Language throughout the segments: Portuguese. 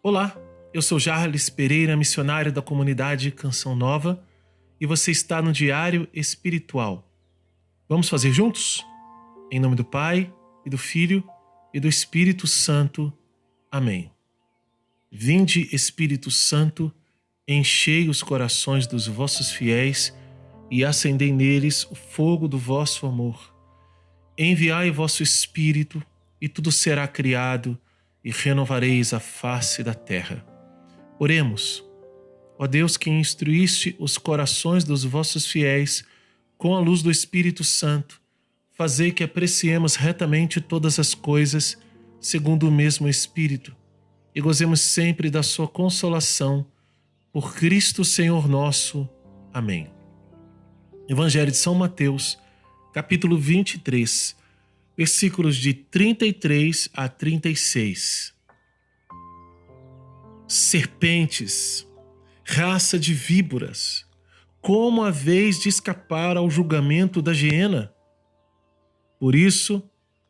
Olá, eu sou Jarles Pereira, missionário da comunidade Canção Nova, e você está no Diário Espiritual. Vamos fazer juntos? Em nome do Pai, e do Filho, e do Espírito Santo. Amém. Vinde, Espírito Santo, enchei os corações dos vossos fiéis e acendei neles o fogo do vosso amor. Enviai o vosso Espírito, e tudo será criado, e renovareis a face da terra. Oremos. Ó Deus, que instruíste os corações dos vossos fiéis com a luz do Espírito Santo, fazei que apreciemos retamente todas as coisas segundo o mesmo Espírito e gozemos sempre da sua consolação. Por Cristo Senhor nosso. Amém. Evangelho de São Mateus, capítulo 23, versículos de 33 a 36. Serpentes, raça de víboras, como haveis de escapar ao julgamento da hiena? Por isso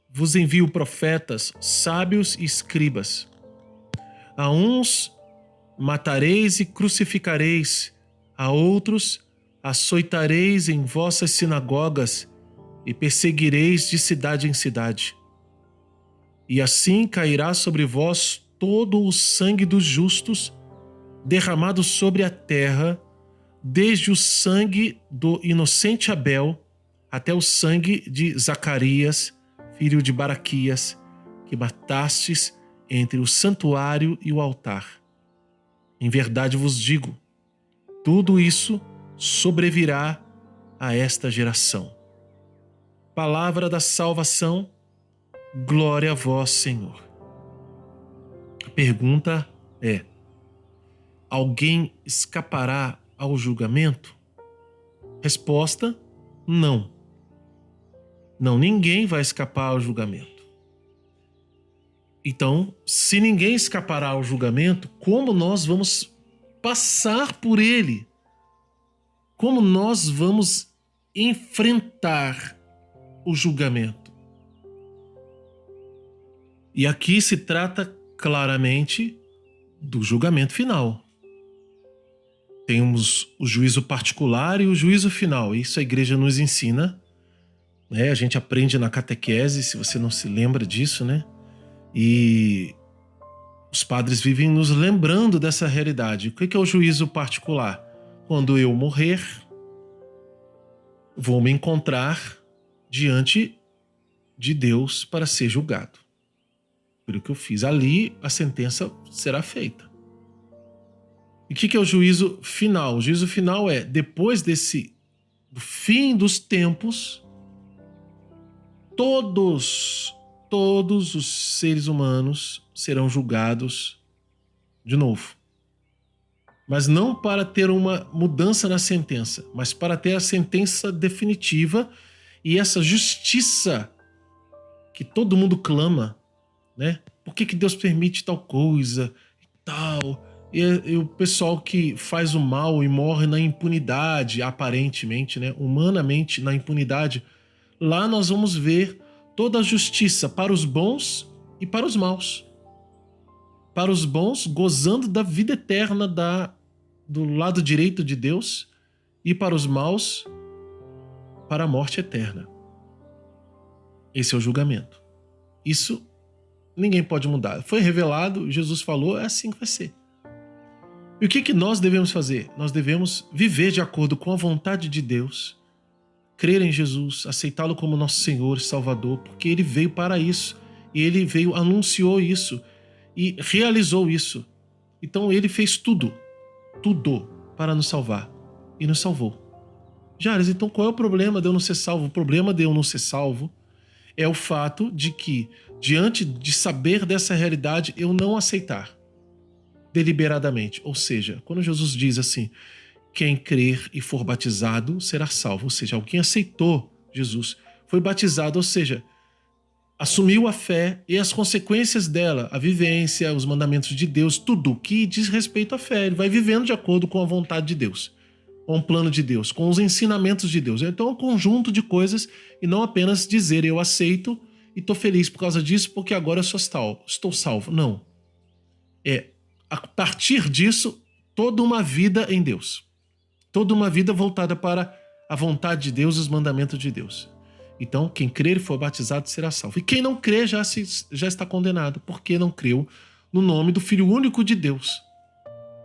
vos envio profetas, sábios e escribas. A uns matareis e crucificareis, a outros açoitareis em vossas sinagogas e perseguireis de cidade em cidade. E assim cairá sobre vós todo o sangue dos justos, derramado sobre a terra, desde o sangue do inocente Abel até o sangue de Zacarias, filho de Baraquias, que matastes entre o santuário e o altar. Em verdade vos digo, tudo isso sobrevirá a esta geração. Palavra da salvação, glória a vós, Senhor. A pergunta é: alguém escapará ao julgamento? Resposta: não. Não, ninguém vai escapar ao julgamento. Então, se ninguém escapará ao julgamento, como nós vamos passar por ele? Como nós vamos enfrentar o julgamento? E aqui se trata claramente do julgamento final. Temos o juízo particular e o juízo final. Isso a igreja nos ensina, né? A gente aprende na catequese, se você não se lembra disso, né? E os padres vivem nos lembrando dessa realidade. O que é o juízo particular? Quando eu morrer, vou me encontrar diante de Deus para ser julgado. Pelo que eu fiz ali, a sentença será feita. E o que é o juízo final? O juízo final é, depois do fim dos tempos, todos os seres humanos serão julgados de novo. Mas não para ter uma mudança na sentença, mas para ter a sentença definitiva e essa justiça que todo mundo clama, né? Por que Deus permite tal coisa e tal? E o pessoal que faz o mal e morre na impunidade, aparentemente, né? Humanamente na impunidade, lá nós vamos ver toda a justiça para os bons e para os maus. Para os bons, gozando da vida eterna do lado direito de Deus, e para os maus, para a morte eterna. Esse é o julgamento. Isso ninguém pode mudar. Foi revelado, Jesus falou, é assim que vai ser. E o que nós devemos fazer? Nós devemos viver de acordo com a vontade de Deus, crer em Jesus, aceitá-lo como nosso Senhor e Salvador, porque Ele veio para isso, e Ele veio, anunciou isso, e realizou isso. Então Ele fez tudo para nos salvar, e nos salvou. Jares, então qual é o problema de eu não ser salvo? O problema de eu não ser salvo é o fato de que, diante de saber dessa realidade, eu não aceitar deliberadamente. Ou seja, quando Jesus diz assim, quem crer e for batizado será salvo. Ou seja, alguém aceitou Jesus, foi batizado, ou seja, assumiu a fé e as consequências dela, a vivência, os mandamentos de Deus, tudo que diz respeito à fé. Ele vai vivendo de acordo com a vontade de Deus, com o plano de Deus, com os ensinamentos de Deus. Então é um conjunto de coisas e não apenas dizer eu aceito e estou feliz por causa disso porque agora eu estou salvo. Não. É a partir disso, toda uma vida em Deus. Toda uma vida voltada para a vontade de Deus e os mandamentos de Deus. Então, quem crer e for batizado será salvo. E quem não crer já está condenado, porque não creu no nome do Filho único de Deus.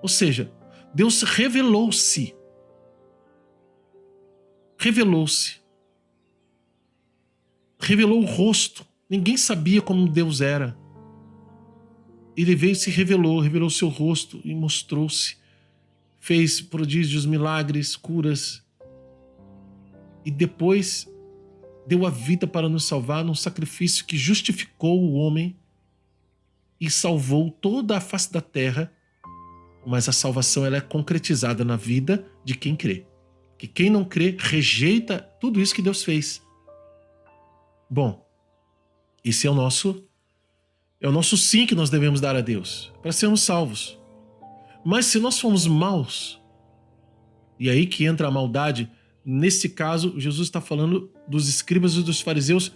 Ou seja, Deus revelou-se. Revelou-se. Revelou o rosto. Ninguém sabia como Deus era. Ele veio e se revelou seu rosto e mostrou-se. Fez prodígios, milagres, curas. E depois deu a vida para nos salvar num sacrifício que justificou o homem e salvou toda a face da terra. Mas a salvação ela é concretizada na vida de quem crê. Que quem não crê rejeita tudo isso que Deus fez. Bom, esse é o nosso sim que nós devemos dar a Deus, para sermos salvos. Mas se nós formos maus, e aí que entra a maldade, nesse caso, Jesus está falando dos escribas e dos fariseus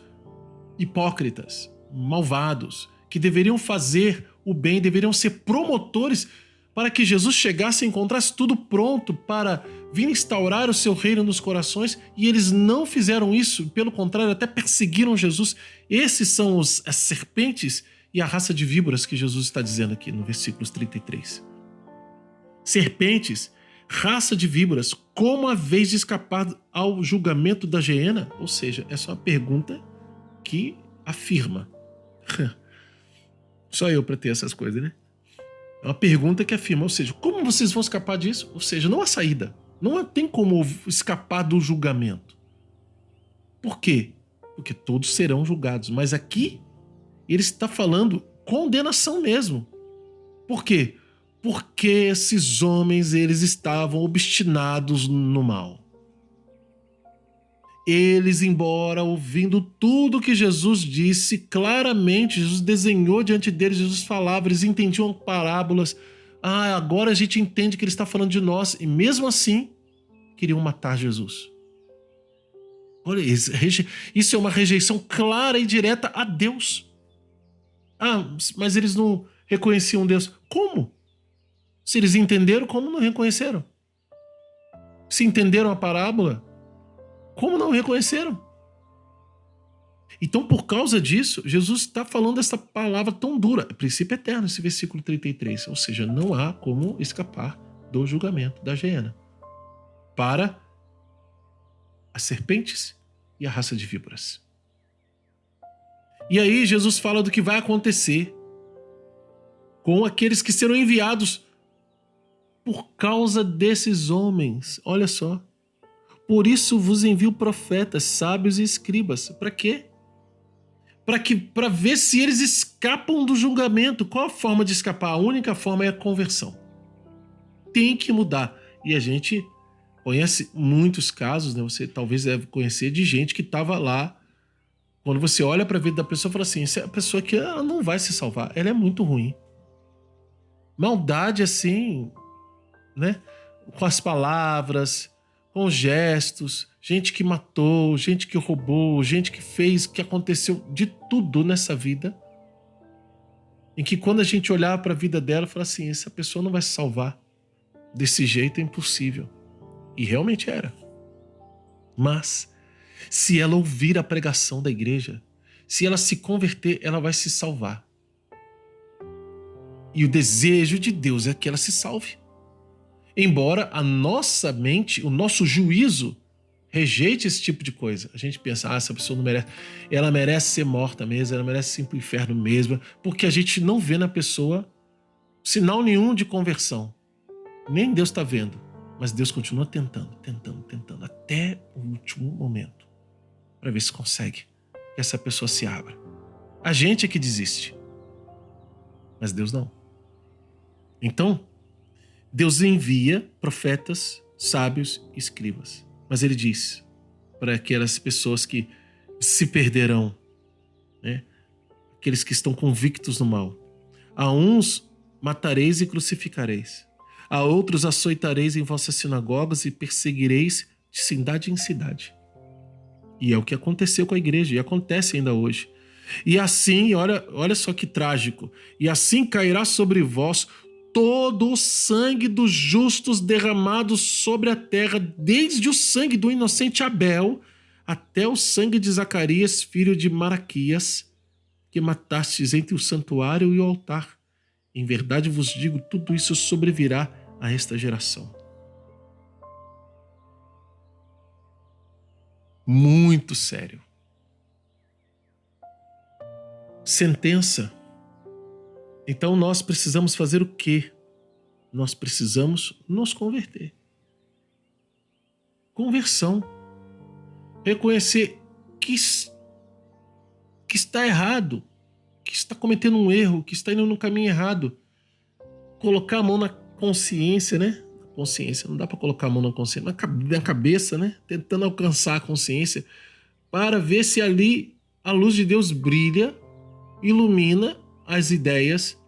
hipócritas, malvados, que deveriam fazer o bem, deveriam ser promotores para que Jesus chegasse e encontrasse tudo pronto para vir instaurar o seu reino nos corações, e eles não fizeram isso, pelo contrário, até perseguiram Jesus. Esses são as serpentes e a raça de víboras que Jesus está dizendo aqui no versículos 33. Serpentes, raça de víboras, como a vez de escapar ao julgamento da geena? Ou seja, essa é uma pergunta que afirma. Só eu para ter essas coisas, né? É uma pergunta que afirma, ou seja, como vocês vão escapar disso? Ou seja, não há saída. Não tem como escapar do julgamento. Por quê? Porque todos serão julgados. Mas aqui, ele está falando condenação mesmo. Por quê? Porque esses homens, eles estavam obstinados no mal. Eles, embora ouvindo tudo que Jesus disse, claramente, Jesus desenhou diante deles, Jesus falava, eles entendiam parábolas. Agora a gente entende que ele está falando de nós. E mesmo assim, queriam matar Jesus. Olha, isso é uma rejeição clara e direta a Deus. Mas eles não reconheciam Deus. Como? Se eles entenderam, como não reconheceram? Se entenderam a parábola, como não reconheceram? Então, por causa disso, Jesus está falando essa palavra tão dura. Princípio eterno, esse versículo 33. Ou seja, não há como escapar do julgamento da geena para as serpentes e a raça de víboras. E aí Jesus fala do que vai acontecer com aqueles que serão enviados por causa desses homens. Olha só. Por isso vos envio profetas, sábios e escribas. Para quê? Para ver se eles escapam do julgamento. Qual a forma de escapar? A única forma é a conversão. Tem que mudar. E a gente conhece muitos casos, né? Você talvez deve conhecer de gente que estava lá. Quando você olha para a vida da pessoa, fala assim, essa é a pessoa que ela não vai se salvar. Ela é muito ruim. Maldade assim, né? Com as palavras, com gestos, gente que matou, gente que roubou, gente que fez, que aconteceu de tudo nessa vida, em que quando a gente olhar para a vida dela, fala assim, essa pessoa não vai se salvar, desse jeito é impossível. E realmente era. Mas, se ela ouvir a pregação da igreja, se ela se converter, ela vai se salvar. E o desejo de Deus é que ela se salve. Embora a nossa mente, o nosso juízo, rejeite esse tipo de coisa. A gente pensa, essa pessoa não merece. Ela merece ser morta mesmo, ela merece ir para o inferno mesmo, porque a gente não vê na pessoa sinal nenhum de conversão. Nem Deus está vendo. Mas Deus continua tentando, até o último momento, para ver se consegue que essa pessoa se abra. A gente é que desiste, mas Deus não. Então, Deus envia profetas, sábios e escribas. Mas ele diz para aquelas pessoas que se perderão, né? Aqueles que estão convictos no mal. A uns matareis e crucificareis. A outros açoitareis em vossas sinagogas e perseguireis de cidade em cidade. E é o que aconteceu com a igreja e acontece ainda hoje. E assim, olha só que trágico, e assim cairá sobre vós todo o sangue dos justos derramado sobre a terra, desde o sangue do inocente Abel até o sangue de Zacarias, filho de Maraquias, que matastes entre o santuário e o altar. Em verdade vos digo, tudo isso sobrevirá a esta geração. Muito sério. Sentença. Então nós precisamos fazer o quê? Nós precisamos nos converter. Conversão. Reconhecer que está errado, que está cometendo um erro, que está indo no caminho errado. Colocar a mão na consciência, né? Consciência, não dá para colocar a mão na consciência, na cabeça, né? Tentando alcançar a consciência para ver se ali a luz de Deus brilha, ilumina as ideias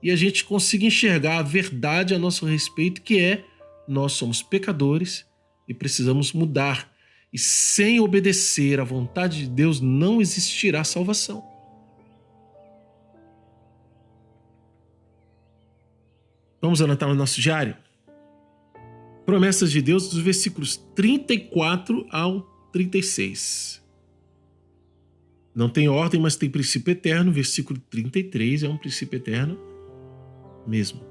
e a gente consiga enxergar a verdade a nosso respeito, que é: nós somos pecadores e precisamos mudar. E sem obedecer à vontade de Deus não existirá salvação. Vamos anotar no nosso diário? Promessas de Deus, dos versículos 34 ao 36. Não tem ordem, mas tem princípio eterno. Versículo 33 é um princípio eterno mesmo.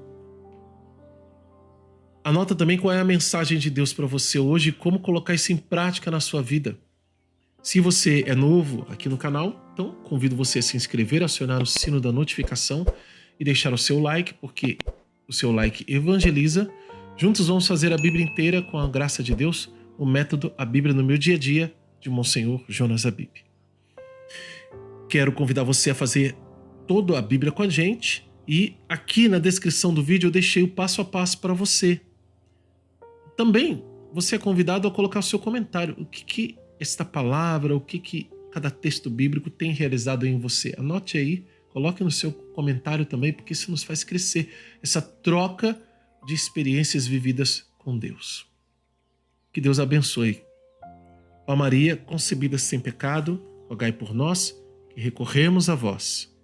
Anota também qual é a mensagem de Deus para você hoje e como colocar isso em prática na sua vida. Se você é novo aqui no canal, então convido você a se inscrever, acionar o sino da notificação e deixar o seu like, porque o seu like evangeliza. Juntos vamos fazer a Bíblia inteira com a graça de Deus, o método A Bíblia no Meu Dia a Dia, de Monsenhor Jonas Abib. Quero convidar você a fazer toda a Bíblia com a gente e aqui na descrição do vídeo eu deixei o passo a passo para você. Também você é convidado a colocar o seu comentário. O que esta palavra, o que cada texto bíblico tem realizado em você. Anote aí, coloque no seu comentário também, porque isso nos faz crescer. Essa troca de experiências vividas com Deus. Que Deus abençoe. Ó Maria, concebida sem pecado, rogai por nós que recorremos a vós.